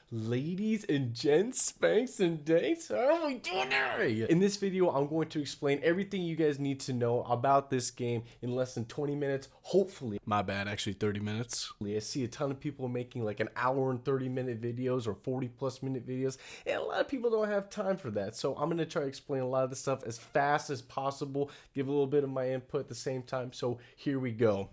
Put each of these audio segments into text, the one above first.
Ladies and gents, spanks and dates, how are we doing today? In this video, I'm going to explain everything you guys need to know about this game in less than 20 minutes, hopefully. My bad, actually 30 minutes. I see a ton of people making like an hour and 30-minute videos or 40-plus-minute videos, and a lot of people don't have time for that. So I'm going to try to explain a lot of the stuff as fast as possible, give a little bit of my input at the same time. So here we go.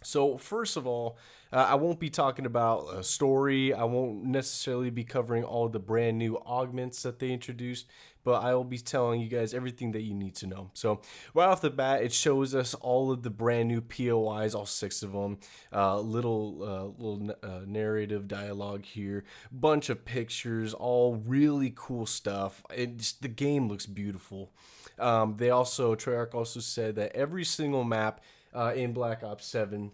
So first of all, I won't be talking about a story. I won't necessarily be covering all the brand new augments that they introduced, but I will be telling you guys everything that you need to know. So right off the bat, it shows us all of the brand new POIs, all 6 of them. Little narrative dialogue here, bunch of pictures, all really cool stuff. The game looks beautiful. Treyarch also said that every single map in Black Ops 7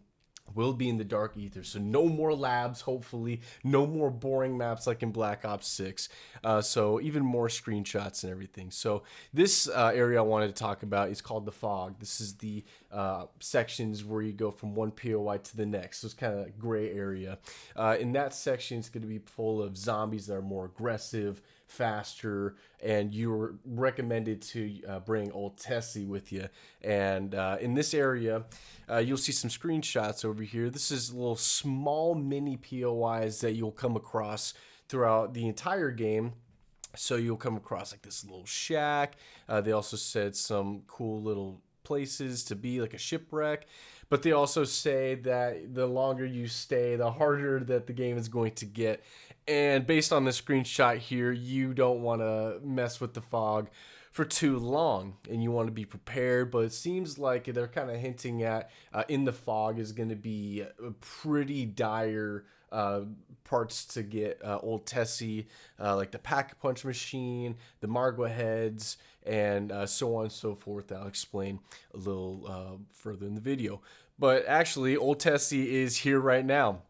will be in the dark ether, so no more labs, hopefully no more boring maps like in Black Ops 6, so even more screenshots and everything. So this area I wanted to talk about is called the fog. This is the sections where you go from one POI to the next, so it's kind of gray area. In that section, it's going to be full of zombies that are more aggressive, faster, and you're recommended to bring old Tessie with you. And in this area, you'll see some screenshots over here. This is little small mini POIs that you'll come across throughout the entire game. So you'll come across like this little shack. They also said some cool little places to be, like a shipwreck. But they also say that the longer you stay, the harder that the game is going to get. And based on the screenshot here, you don't want to mess with the fog for too long, and you want to be prepared. But it seems like they're kind of hinting at in the fog is going to be a pretty dire parts to get old Tessie, like the pack-a-punch machine, the Margwa heads, and so on and so forth. I'll explain a little further in the video. But actually, old Tessie is here right now.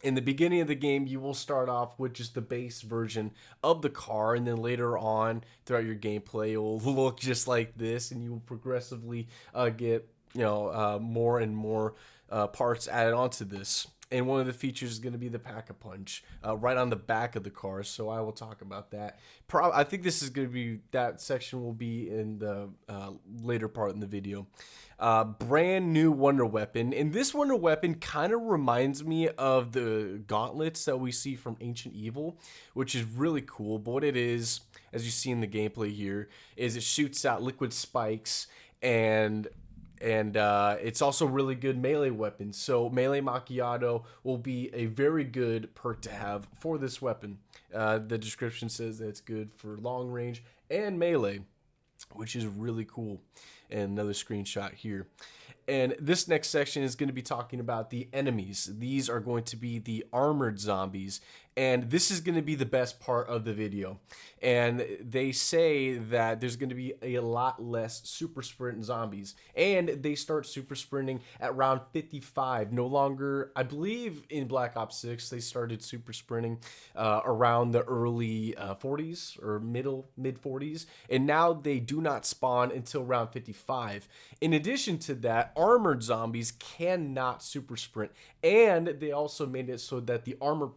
In the beginning of the game, you will start off with just the base version of the car, and then later on throughout your gameplay, it will look just like this, and you will progressively get more and more parts added onto this. And one of the features is going to be the pack-a-punch right on the back of the car, so I will talk about that. I think this is going to be, that section will be in the later part in the video. Brand new wonder weapon, and this wonder weapon kind of reminds me of the gauntlets that we see from Ancient Evil, which is really cool. But what it is, as you see in the gameplay here, is it shoots out liquid spikes, and it's also really good melee weapon. So melee macchiato will be a very good perk to have for this weapon. The description says that it's good for long range and melee, which is really cool. And another screenshot here. And this next section is going to be talking about the enemies. These are going to be the armored zombies, and this is going to be the best part of the video. And they say that there's going to be a lot less super sprint zombies, and they start super sprinting at round 55. No longer, I believe in Black Ops 6 they started super sprinting around the early 40s or mid 40s, and now they do not spawn until round 55. In addition to that, armored zombies cannot super sprint, and they also made it so that the armor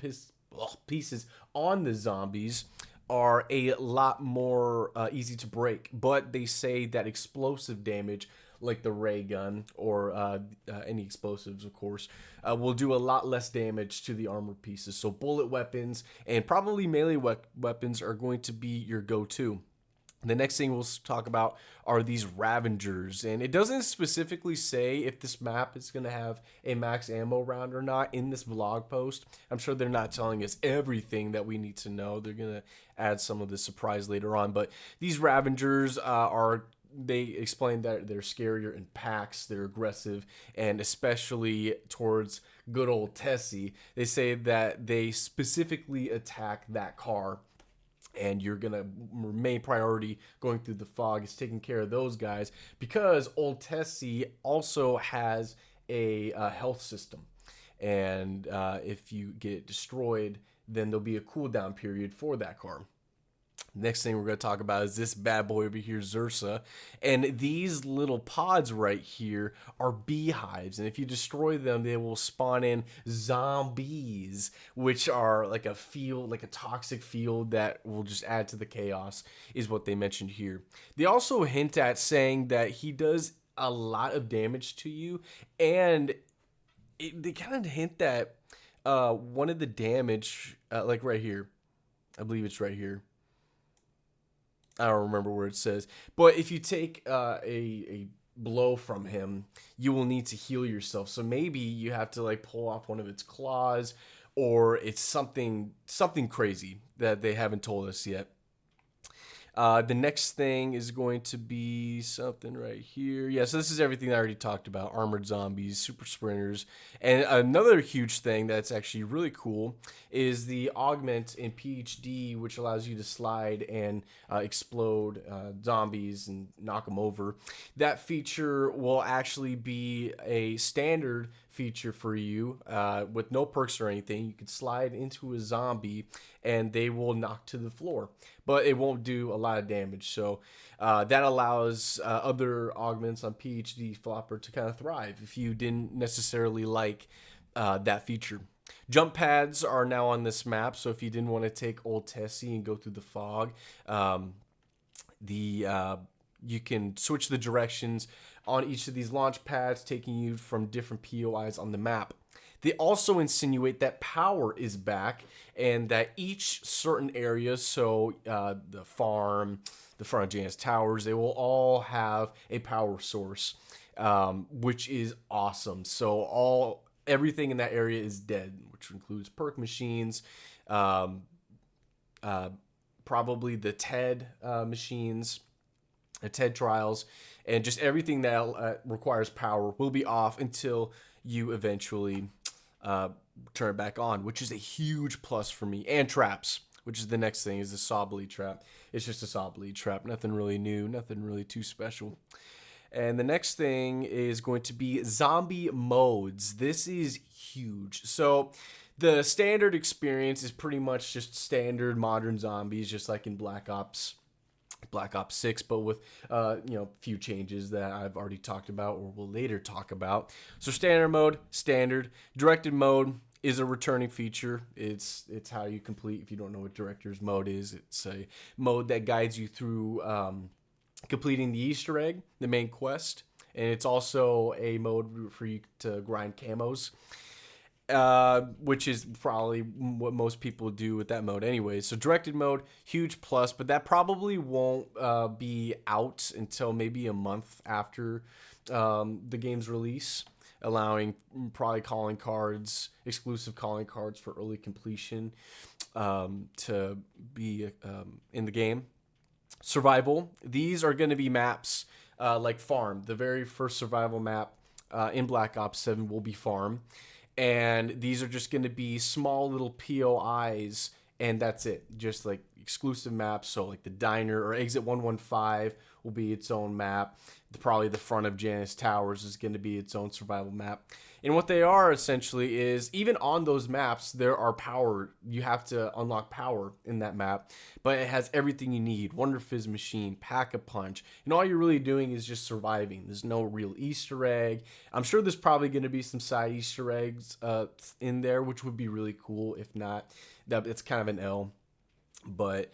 pieces on the zombies are a lot more easy to break. But they say that explosive damage, like the ray gun or any explosives, of course, will do a lot less damage to the armor pieces. So bullet weapons and probably melee weapons are going to be your go-to. The next thing we'll talk about are these Ravengers, and it doesn't specifically say if this map is going to have a max ammo round or not in this blog post. I'm sure they're not telling us everything that we need to know. They're going to add some of the surprise later on, but these Ravengers they explain that they're scarier in packs, they're aggressive, and especially towards good old Tessie. They say that they specifically attack that car, and you're gonna main priority going through the fog is taking care of those guys, because old Tessie also has a health system, and if you get destroyed, then there'll be a cooldown period for that car. Next thing we're going to talk about is this bad boy over here, Zursa. And these little pods right here are beehives. And if you destroy them, they will spawn in zombies, which are like a field, like a toxic field that will just add to the chaos, is what they mentioned here. They also hint at saying that he does a lot of damage to you. And they kind of hint that one of the damage, like right here, I believe it's right here. I don't remember where it says, but if you take a blow from him, you will need to heal yourself. So maybe you have to like pull off one of its claws, or it's something crazy that they haven't told us yet. The next thing is going to be something right here. Yeah, so this is everything I already talked about. Armored zombies, super sprinters. And another huge thing that's actually really cool is the augment in PhD, which allows you to slide and explode zombies and knock them over. That feature will actually be a standard feature for you with no perks or anything. You can slide into a zombie and they will knock to the floor, but it won't do a lot of damage. So that allows other augments on PhD Flopper to kind of thrive if you didn't necessarily like that feature. Jump pads are now on this map, so if you didn't want to take Old Tessie and go through the fog, you can switch the directions on each of these launch pads, taking you from different POIs on the map. They also insinuate that power is back and that each certain area, so the farm, the front of Janus Towers, they will all have a power source, which is awesome. So everything in that area is dead, which includes perk machines, probably the TED machines, the TED trials, and just everything that requires power will be off until you eventually turn it back on, which is a huge plus for me. And traps, which is the next thing, is the saw bleed trap. It's just a saw bleed trap, nothing really new, nothing really too special. And the next thing is going to be zombie modes. This is huge. So the standard experience is pretty much just standard modern zombies, just like in Black Ops 6, but with few changes that I've already talked about or will later talk about. So standard mode, standard. Directed mode is a returning feature. It's how you complete, if you don't know what director's mode is, it's a mode that guides you through completing the Easter egg, the main quest, and it's also a mode for you to grind camos, which is probably what most people do with that mode anyway. So directed mode, huge plus, but that probably won't be out until maybe a month after the game's release, allowing probably calling cards, exclusive calling cards for early completion to be in the game. Survival, these are going to be maps like Farm. The very first survival map in Black Ops 7 will be Farm. And these are just going to be small little POIs, and that's it. Just like exclusive maps. So like the Diner or Exit 115 will be its own map. Probably the front of Janus Towers is going to be its own survival map. And what they are essentially is, even on those maps, there are power. You have to unlock power in that map, but it has everything you need. Wonder Fizz machine, Pack-a-Punch, and all you're really doing is just surviving. There's no real Easter egg. I'm sure there's probably going to be some side Easter eggs in there, which would be really cool. If not, it's kind of an L. But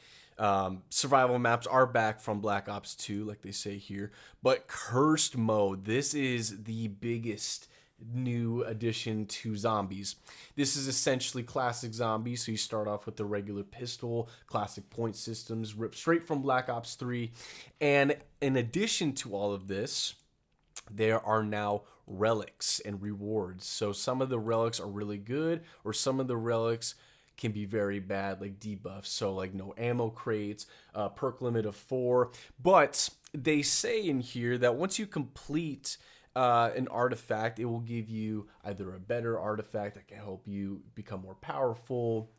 survival maps are back from Black Ops 2, like they say here. But Cursed mode, this is the biggest new addition to zombies. This is essentially classic zombies. So you start off with the regular pistol, classic point systems, ripped straight from Black Ops 3. And in addition to all of this, there are now relics and rewards. So some of the relics are really good, or some of the relics can be very bad, like debuffs. So like no ammo crates, perk limit of 4. But they say in here that once you complete an artifact, it will give you either a better artifact that can help you become more powerful,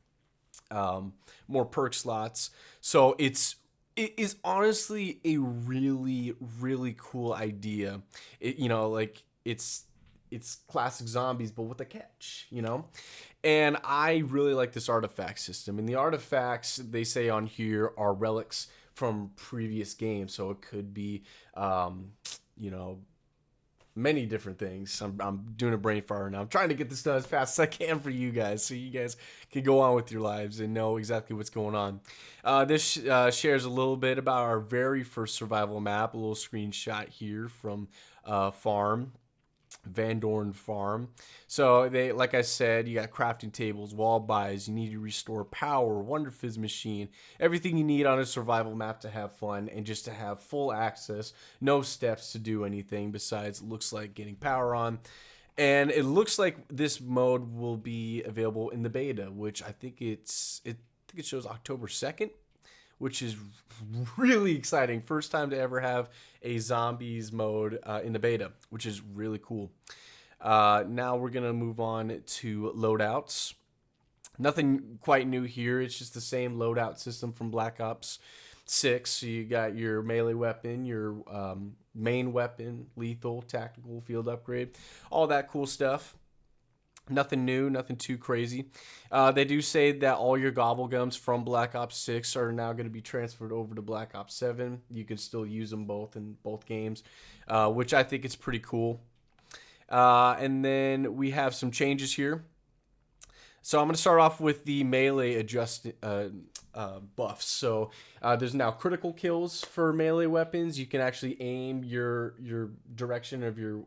more perk slots. So it is honestly a really, really cool idea. It's it's classic zombies, but with a catch, you know? And I really like this artifact system. And the artifacts, they say on here, are relics from previous games. So it could be, you know, many different things. I'm doing a brain fart now. I'm trying to get this done as fast as I can for you guys, so you guys can go on with your lives and know exactly what's going on. This shares a little bit about our very first survival map. A little screenshot here from Farm. Van Dorn Farm. So they, like I said, you got crafting tables, wall buys, you need to restore power, Wonder Fizz machine, everything you need on a survival map to have fun and just to have full access, no steps to do anything besides looks like getting power on. And it looks like this mode will be available in the beta, which I think it shows October 2nd, which is really exciting. First time to ever have a zombies mode in the beta, which is really cool. Now we're going to move on to loadouts. Nothing quite new here. It's just the same loadout system from Black Ops 6. So you got your melee weapon, your main weapon, lethal, tactical, field upgrade, all that cool stuff. Nothing new, nothing too crazy. They do say that all your gobblegums from Black Ops 6 are now going to be transferred over to Black Ops 7. You can still use them both in both games, which I think is pretty cool. And then we have some changes here. So I'm going to start off with the melee buffs. So there's now critical kills for melee weapons. You can actually aim your direction of your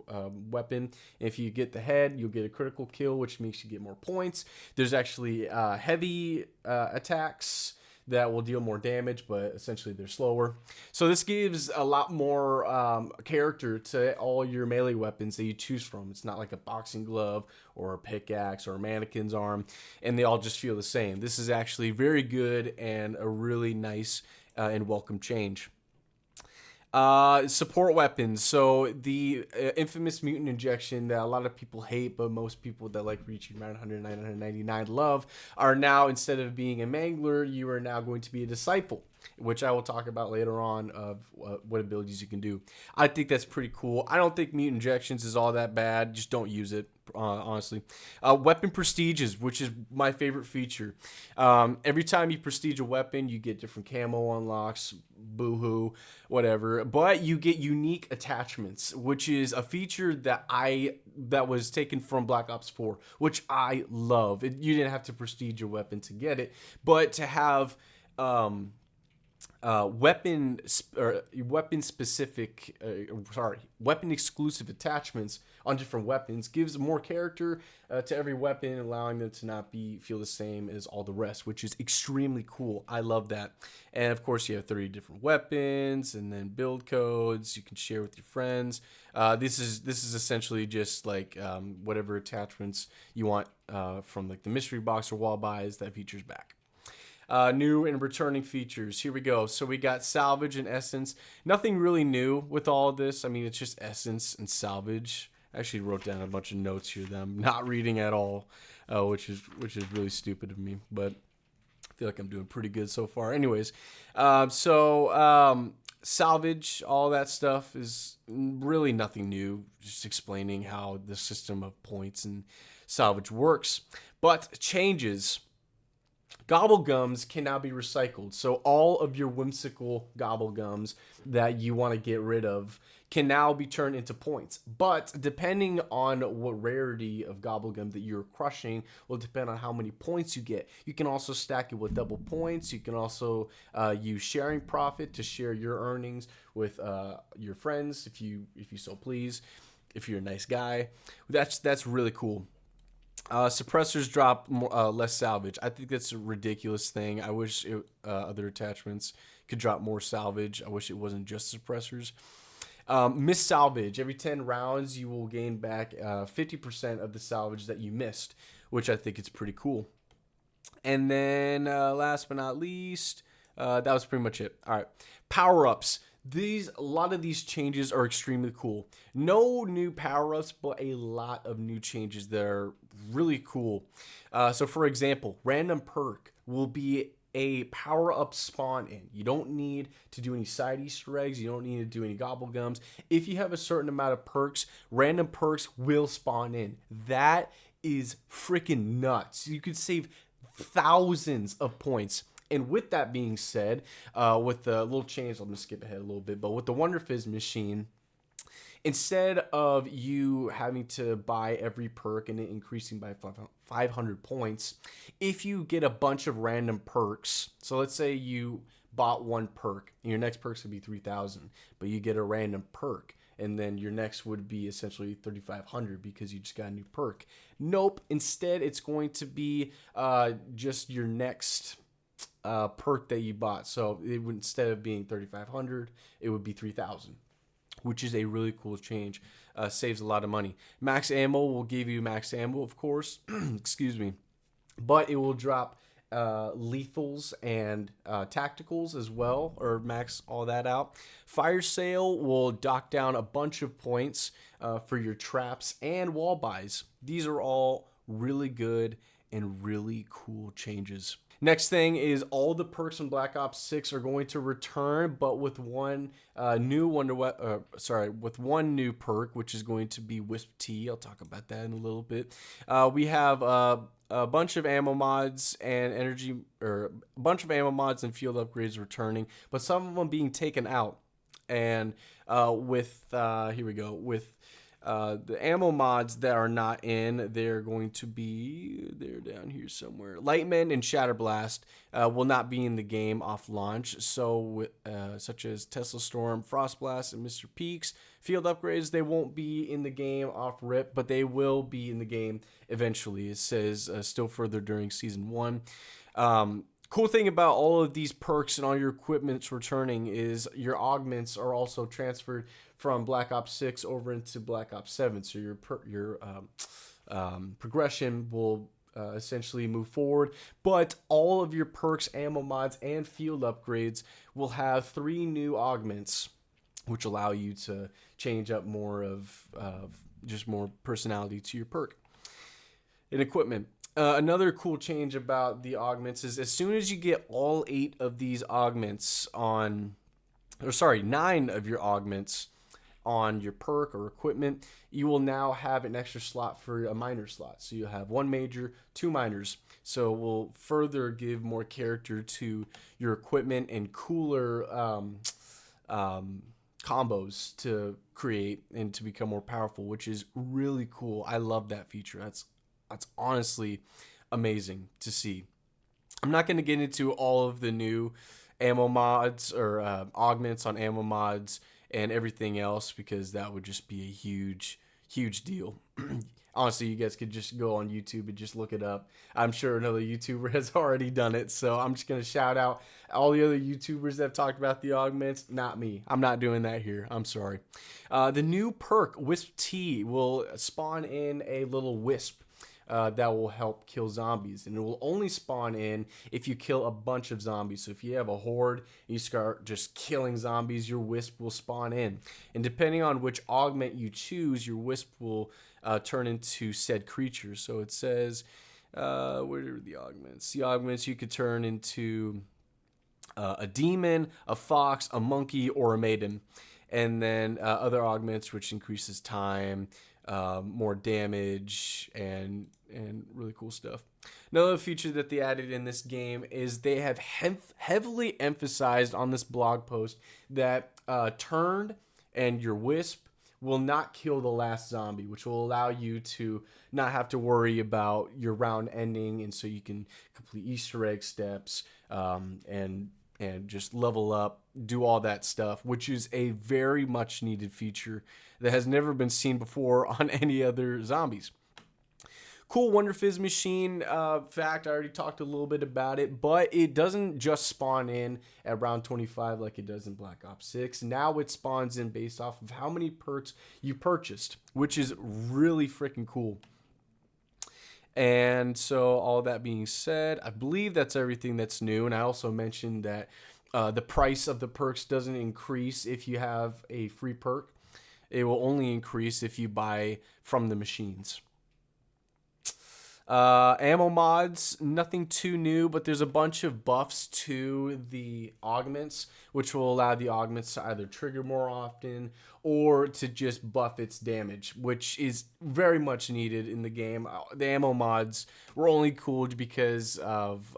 weapon. If you get the head, you'll get a critical kill, which makes you get more points. There's actually heavy attacks that will deal more damage, but essentially they're slower. So this gives a lot more character to all your melee weapons that you choose from. It's not like a boxing glove or a pickaxe or a mannequin's arm, and they all just feel the same. This is actually very good and a really nice and welcome change. Support weapons. So the infamous mutant injection that a lot of people hate, but most people that like reaching around 109, 199 love, are now, instead of being a mangler, you are now going to be a disciple, which I will talk about later on of what abilities you can do. I think that's pretty cool. I don't think mutant injections is all that bad. Just don't use it, honestly. Weapon prestiges, which is my favorite feature. Every time you prestige a weapon, you get different camo unlocks, boohoo, whatever. But you get unique attachments, which is a feature that was taken from Black Ops 4, which I love. You didn't have to prestige your weapon to get it, but to have weapon exclusive attachments on different weapons gives more character to every weapon, allowing them to not feel the same as all the rest, which is extremely cool. I love that. And of course, you have 30 different weapons, and then build codes you can share with your friends. This is essentially just like whatever attachments you want from like the mystery box or wall buys, that features back. New and returning features. Here we go. So we got salvage and essence. Nothing really new with all of this. I mean, it's just essence and salvage. I actually wrote down a bunch of notes here that I'm not reading at all, which is really stupid of me. But I feel like I'm doing pretty good so far. Anyways, salvage, all that stuff is really nothing new. Just explaining how the system of points and salvage works. But changes. Gobblegums can now be recycled. So all of your whimsical gobblegums that you want to get rid of can now be turned into points. But depending on what rarity of gobblegum that you're crushing will depend on how many points you get. You can also stack it with double points. You can also use sharing profit to share your earnings with your friends if you so please. If you're a nice guy, that's really cool. Suppressors drop less salvage. I think that's a ridiculous thing. I wish other attachments could drop more salvage. I wish it wasn't just suppressors. Miss salvage. Every 10 rounds, you will gain back 50% of the salvage that you missed, which I think is pretty cool. And then last but not least, that was pretty much it. All right. Power-ups. A lot of these changes are extremely cool. No new power-ups, but a lot of new changes that are really cool. So for example, random perk will be a power-up spawn in. You don't need to do any side Easter eggs. You don't need to do any gobble gums. If you have a certain amount of perks, random perks will spawn in. That is freaking nuts. You could save thousands of points. And with that being said, with the little change, I'm going to skip ahead a little bit, but with the Wonder Fizz machine, instead of you having to buy every perk and it increasing by 500 points, if you get a bunch of random perks, so let's say you bought one perk, and your next perk's gonna be 3,000, but you get a random perk, and then your next would be essentially 3,500 because you just got a new perk. Nope. Instead, it's going to be just your next perk that you bought. So it would, instead of being 3,500, it would be 3,000. Which is a really cool change. Saves a lot of money. Max ammo will give you max ammo, of course. Excuse me. But it will drop lethals and tacticals as well, or max all that out. Fire sale will dock down a bunch of points for your traps and wall buys. These are all really good and really cool changes. Next thing is all the perks in Black Ops 6 are going to return, but with one with one new perk, which is going to be Wisp T. I'll talk about that in a little bit. We have a bunch of ammo mods and a bunch of ammo mods and field upgrades returning, but some of them being taken out. And with the ammo mods that are not in, they're down here somewhere. Lightman and Shatterblast will not be in the game off launch. So, such as Tesla Storm, Frostblast, and Mr. Peaks. Field upgrades, they won't be in the game off rip, but they will be in the game eventually. It says still further during Season 1. Cool thing about all of these perks and all your equipment's returning is your augments are also transferred from Black Ops 6 over into Black Ops 7. So your progression will essentially move forward. But all of your perks, ammo mods, and field upgrades will have 3 new augments, which allow you to change up more of just more personality to your perk and equipment. Another cool change about the augments is as soon as you get all 8 of these augments 9 of your augments on your perk or equipment, you will now have an extra slot for a minor slot. So you'll have 1 major, 2 minors. So we'll further give more character to your equipment and cooler combos to create and to become more powerful, which is really cool. I love that feature. That's honestly amazing to see. I'm not going to get into all of the new ammo mods or augments on ammo mods and everything else because that would just be a huge deal. Honestly, you guys could just go on YouTube and just look it up. I'm sure another YouTuber has already done it, so I'm just going to shout out all the other YouTubers that have talked about the augments. Not me. I'm not doing that here. I'm sorry. The new perk, Wisp T, will spawn in a little wisp that will help kill zombies, and it will only spawn in if you kill a bunch of zombies. So if you have a horde, you start just killing zombies, your wisp will spawn in, and depending on which augment you choose, your wisp will turn into said creatures. So it says where are the augments? The augments you could turn into a demon, a fox, a monkey, or a maiden, and then other augments which increases time, more damage, and really cool stuff. Another feature that they added in this game is they have heavily emphasized on this blog post that turned and your wisp will not kill the last zombie, which will allow you to not have to worry about your round ending, and so you can complete Easter egg steps and just level up, do all that stuff, which is a very much needed feature that has never been seen before on any other zombies. Cool Wonder Fizz machine. Fact, I already talked a little bit about it, but it doesn't just spawn in at round 25 like it does in Black Ops 6. Now it spawns in based off of how many perks you purchased, which is really freaking cool. And so all that being said, I believe that's everything that's new. And I also mentioned that the price of the perks doesn't increase if you have a free perk. It will only increase if you buy from the machines. Ammo mods, nothing too new, but there's a bunch of buffs to the augments, which will allow the augments to either trigger more often or to just buff its damage, which is very much needed in the game. The ammo mods were only cool because of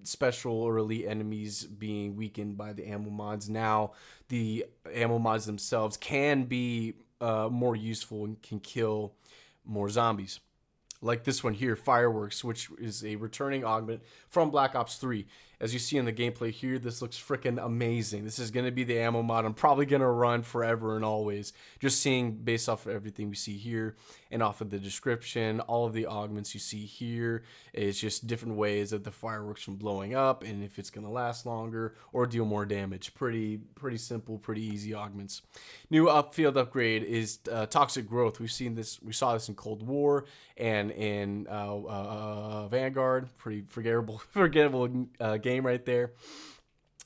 special or elite enemies being weakened by the ammo mods. Now, the ammo mods themselves can be more useful and can kill more zombies. Like this one here, Fireworks, which is a returning augment from Black Ops 3. As you see in the gameplay here, this looks freaking amazing. This is going to be the ammo mod I'm probably going to run forever and always. Just seeing based off of everything we see here and off of the description, all of the augments you see here is just different ways of the fireworks from blowing up and if it's going to last longer or deal more damage. Pretty simple, pretty easy augments. New upfield upgrade is Toxic Growth. We saw this in Cold War and in Vanguard. Pretty forgettable game right there.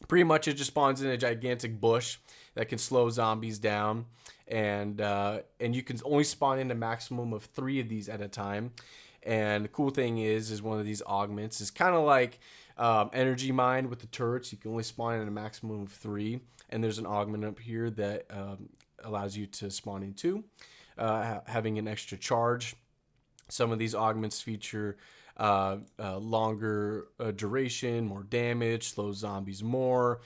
Pretty much it just spawns in a gigantic bush that can slow zombies down, and you can only spawn in a maximum of 3 of these at a time. And the cool thing is one of these augments is kind of like Energy Mine with the turrets. You can only spawn in a maximum of 3, and there's an augment up here that allows you to spawn in 2, having an extra charge. Some of these augments feature longer duration, more damage, slows zombies more.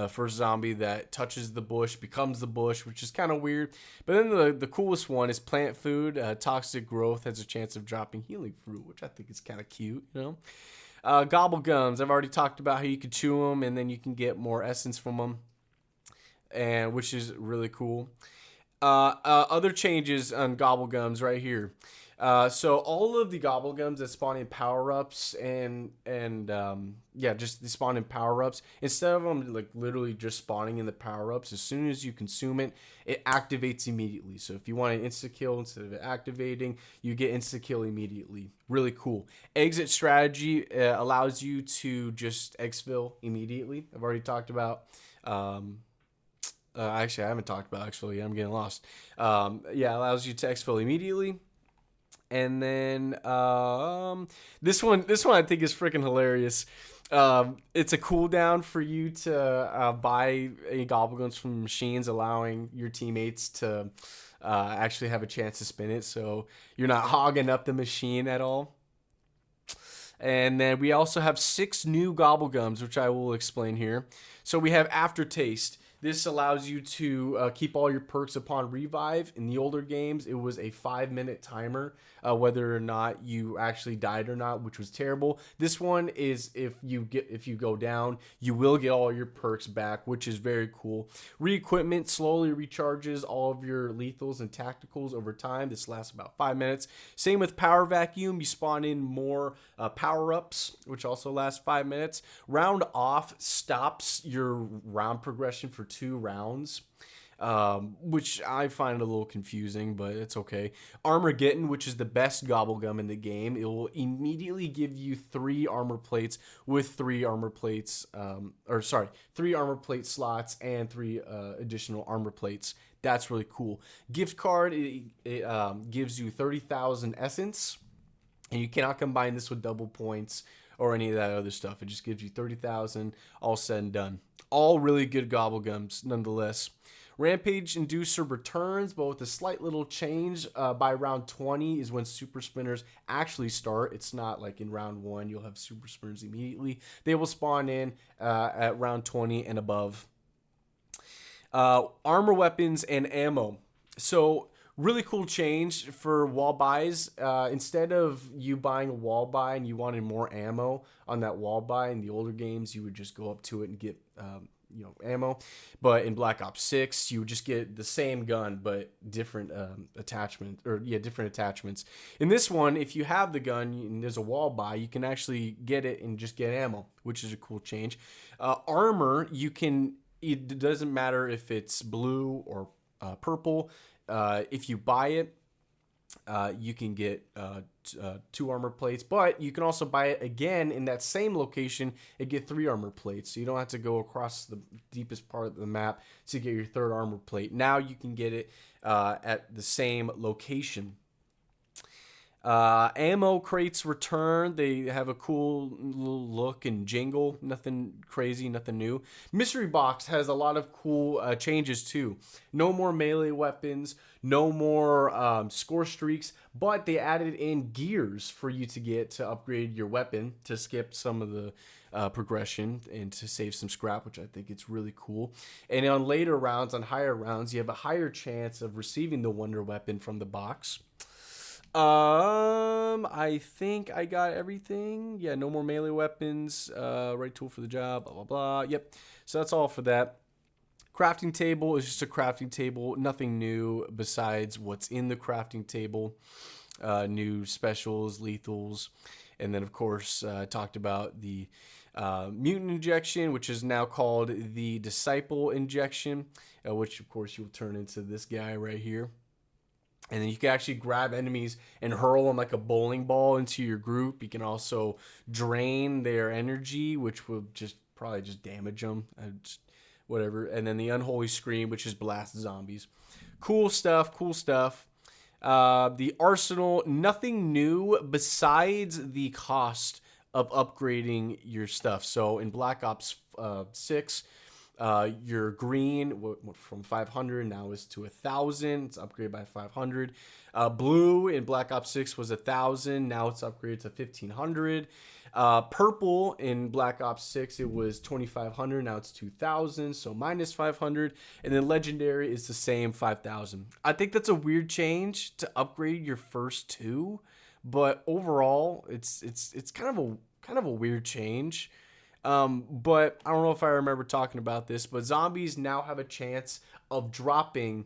First zombie that touches the bush becomes the bush, which is kind of weird. But then the coolest one is Plant Food. Toxic Growth has a chance of dropping Healing Fruit, which I think is kind of cute, you know. Gobble Gums, I've already talked about how you can chew them and then you can get more essence from them, and which is really cool. Other changes on Gobble Gums right here. So all of the gobble gums that spawn in power-ups and just they spawn in power-ups, instead of them like literally just spawning in the power-ups, as soon as you consume it, it activates immediately. So if you want an insta-kill instead of it activating, you get insta-kill immediately. Really cool. Exit strategy allows you to just exfil immediately. I've already talked about actually, I haven't talked about exfil yet. I'm getting lost. Allows you to exfil immediately. And then this one I think is freaking hilarious. It's a cooldown for you to buy any goblins from machines, allowing your teammates to actually have a chance to spin it, so you're not hogging up the machine at all. And then we also have 6 new gobblegums, which I will explain here. So we have Aftertaste. This allows you to keep all your perks upon revive. In the older games, it was a 5-minute timer, whether or not you actually died or not, which was terrible. This one is if you go down, you will get all your perks back, which is very cool. Re-equipment slowly recharges all of your lethals and tacticals over time. This lasts about 5 minutes. Same with Power Vacuum. You spawn in more power-ups, which also last 5 minutes. Round Off stops your round progression for 2 rounds, which I find a little confusing, but it's okay. Armageddon, which is the best gobblegum in the game, it will immediately give you 3 armor plates with 3 armor plates, 3 armor plate slots and 3 additional armor plates. That's really cool. Gift card, it gives you 30,000 essence, and you cannot combine this with double points or any of that other stuff. It just gives you 30,000, all said and done. All really good gobblegums, nonetheless. Rampage Inducer returns, but with a slight little change. By round 20 is when Super Spinners actually start. It's not like in round 1 you'll have Super Spinners immediately. They will spawn in at round 20 and above. Armor weapons and ammo. So really cool change for wall buys. Instead of you buying a wall buy and you wanted more ammo on that wall buy, in the older games you would just go up to it and get ammo. But in Black Ops 6 you would just get the same gun but different different attachments. In this one, if you have the gun and there's a wall buy, you can actually get it and just get ammo, which is a cool change. Armor, it doesn't matter if it's blue or purple. If you buy it, you can get 2 armor plates, but you can also buy it again in that same location and get 3 armor plates. So you don't have to go across the deepest part of the map to get your 3rd armor plate. Now you can get it at the same location. Ammo crates return. They have a cool little look and jingle. Nothing crazy, nothing new. Mystery box has a lot of cool changes too. No more melee weapons, no more score streaks, but they added in gears for you to get to upgrade your weapon to skip some of the progression and to save some scrap, which I think it's really cool. And on later rounds, on higher rounds, you have a higher chance of receiving the wonder weapon from the box. I think I got everything. Yeah, no more melee weapons. Right tool for the job. Blah blah blah. Yep. So that's all for that. Crafting table is just a crafting table. Nothing new besides what's in the crafting table. New specials, lethals, and then of course talked about the mutant injection, which is now called the disciple injection, which of course you will turn into this guy right here. And then you can actually grab enemies and hurl them like a bowling ball into your group. You can also drain their energy, which will just probably just damage them. Whatever. And then the unholy scream, which is blast zombies. Cool stuff. Cool stuff. The arsenal, nothing new besides the cost of upgrading your stuff. So in Black Ops 6, your green went from 500 now is to 1,000. It's upgraded by 500. Blue in Black Ops 6 was 1,000. Now it's upgraded to 1,500. Purple in Black Ops 6 it was 2,500. Now it's 2,000. So minus 500. And then legendary is the same 5,000. I think that's a weird change to upgrade your first two, but overall it's kind of a weird change. But I don't know if I remember talking about this, but zombies now have a chance of dropping,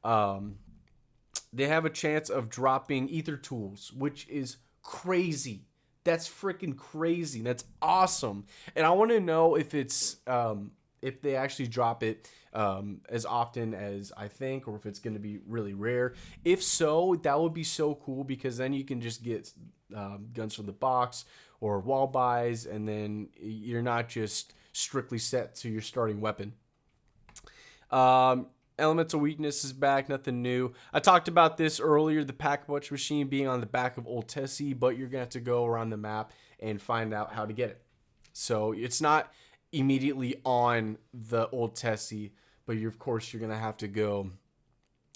they have a chance of dropping ether tools, which is crazy. That's freaking crazy. That's awesome. And I want to know if it's, if they actually drop it, as often as I think, or if it's going to be really rare. If so, that would be so cool because then you can just get, guns from the box or wall buys, and then you're not just strictly set to your starting weapon. Elemental weakness is back, nothing new. I talked about this earlier, the pack-a-punch machine being on the back of Old Tessie, but you're going to have to go around the map and find out how to get it. So it's not immediately on the Old Tessie, but of course you're going to have to go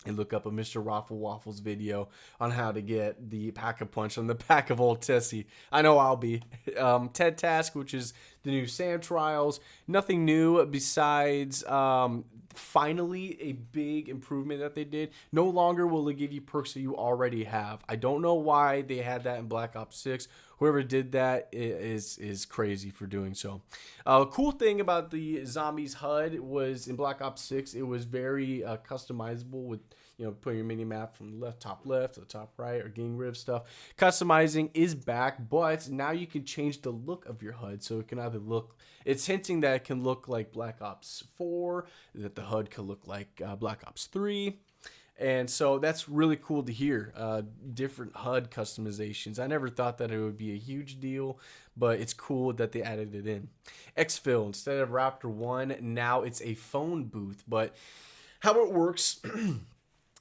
and look up a Mr. Raffle Waffles video on how to get the Pack-a-Punch on the back of Old Tessie. I know I'll be. TED Task, which is the new SAM trials. Nothing new besides finally a big improvement that they did. No longer will it give you perks that you already have. I don't know why they had that in Black Ops 6. Whoever did that is crazy for doing so. Cool thing about the zombies HUD was in Black Ops 6, it was very customizable with, you know, putting your mini map from the top left to the top right or getting rid of stuff. Customizing is back, but now you can change the look of your HUD. So it can either look, it's hinting that it can look like Black Ops 4, that the HUD could look like Black Ops 3. And so that's really cool to hear, different HUD customizations. I never thought that it would be a huge deal, but it's cool that they added it in. Exfil, instead of Raptor 1, now it's a phone booth. But how it works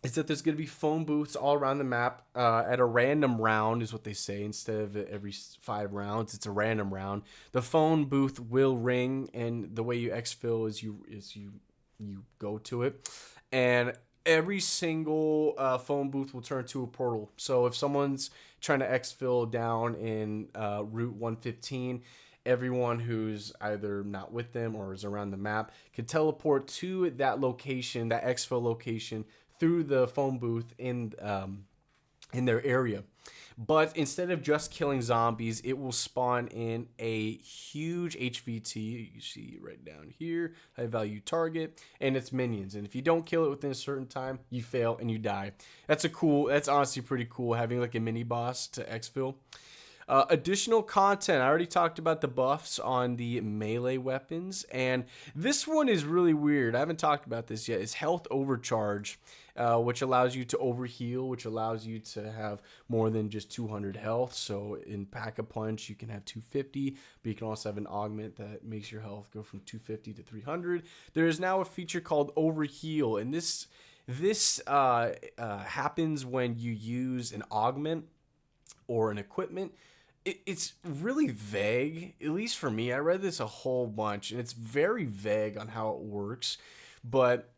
is that there's going to be phone booths all around the map at a random round is what they say. Instead of every 5 rounds, it's a random round. The phone booth will ring, and the way you exfil is you go to it. And every single phone booth will turn to a portal. So if someone's trying to exfil down in Route 115, everyone who's either not with them or is around the map can teleport to that location, that exfil location, through the phone booth in their area. But instead of just killing zombies, it will spawn in a huge HVT. You see right down here, high value target, and its minions. And if you don't kill it within a certain time, you fail and you die. That's honestly pretty cool, having like a mini boss to exfil. Additional content. I already talked about the buffs on the melee weapons, and this one is really weird. I haven't talked about this yet. It's health overcharge, which allows you to overheal, which allows you to have more than just 200 health. So in Pack-a-Punch, you can have 250, but you can also have an augment that makes your health go from 250 to 300. There is now a feature called overheal, and this happens when you use an augment. or an equipment. It's really vague, at least for me. I read this a whole bunch, and it's very vague on how it works, but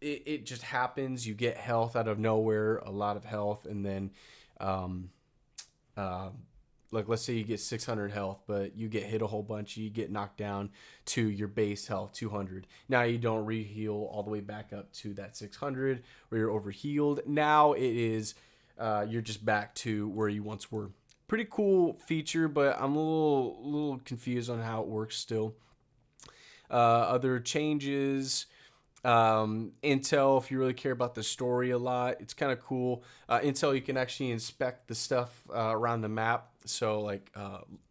it just happens. You get health out of nowhere, a lot of health, and then, uh, like let's say you get 600 health, but you get hit a whole bunch, you get knocked down to your base health 200. Now you don't re-heal all the way back up to that 600 where you're overhealed. Now it is you're just back to where you once were. Pretty cool feature, but I'm a little confused on how it works still. Other changes, Intel, if you really care about the story a lot, it's kind of cool. Intel, you can actually inspect the stuff around the map. So like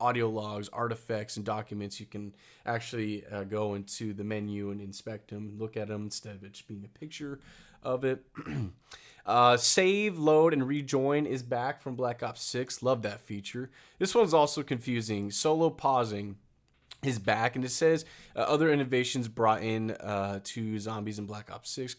audio logs, artifacts, and documents, you can actually go into the menu and inspect them, look at them instead of it just being a picture of it. Save, load, and rejoin is back from Black Ops 6. Love that feature. This one's also confusing. Solo pausing is back, and it says other innovations brought in to zombies in Black Ops 6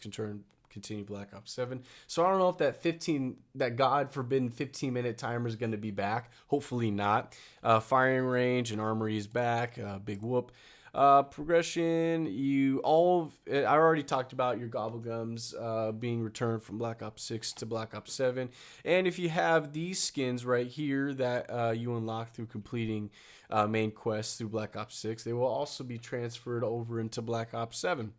continue Black Ops 7. So I don't know if that God forbidden 15-minute timer is going to be back. Hopefully not. Firing range and armory is back. Big whoop. Progression, I already talked about your gobblegums being returned from Black Ops 6 to Black Ops 7. And if you have these skins right here that you unlock through completing main quests through Black Ops 6, they will also be transferred over into Black Ops 7.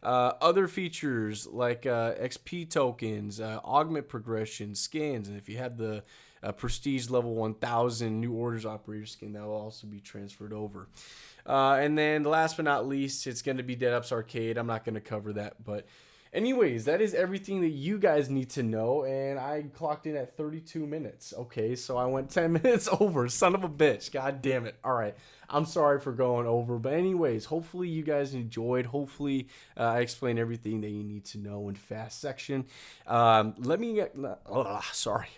Other features like XP tokens, augment progression, skins, and if you have the prestige level 1000 new orders operator skin, that will also be transferred over. And then last but not least, it's going to be Dead Ups Arcade. I'm not going to cover that, but anyways, that is everything that you guys need to know, and I clocked in at 32 minutes. Okay, so I went 10 minutes over. Son of a bitch. God damn it. All right. I'm sorry for going over, but anyways, hopefully you guys enjoyed. Hopefully I explained everything that you need to know in fast section. Let me get, sorry,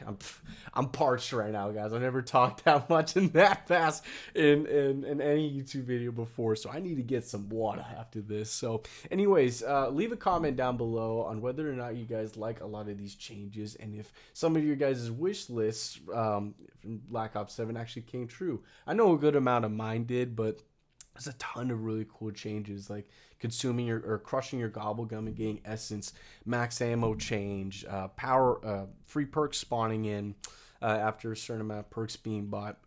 I'm parched right now, guys. I never talked that much and that fast in any YouTube video before, so I need to get some water after this. So anyways, leave a comment down below on whether or not you guys like a lot of these changes, and if some of your guys' wish lists from Black Ops 7 actually came true. I know a good amount of mine did, but there's a ton of really cool changes, like consuming or crushing your gobblegum and getting essence, max ammo change, power, free perks spawning in after a certain amount of perks being bought,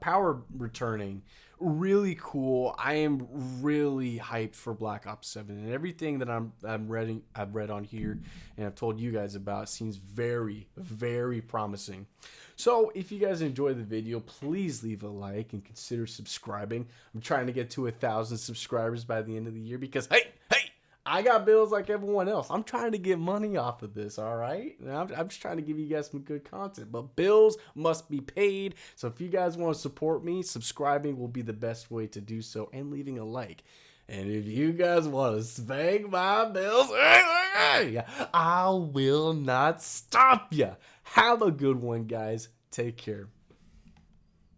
power returning. Really cool. I am really hyped for Black Ops 7, and everything that I've read on here and I've told you guys about seems very, very promising. So if you guys enjoyed the video, please leave a like and consider subscribing. I'm trying to get to 1,000 subscribers by the end of the year because, hey, I got bills like everyone else. I'm trying to get money off of this, all right? I'm just trying to give you guys some good content, but bills must be paid. So if you guys want to support me, subscribing will be the best way to do so, and leaving a like. And if you guys want to spank my bills, I will not stop ya. Have a good one, guys. Take care.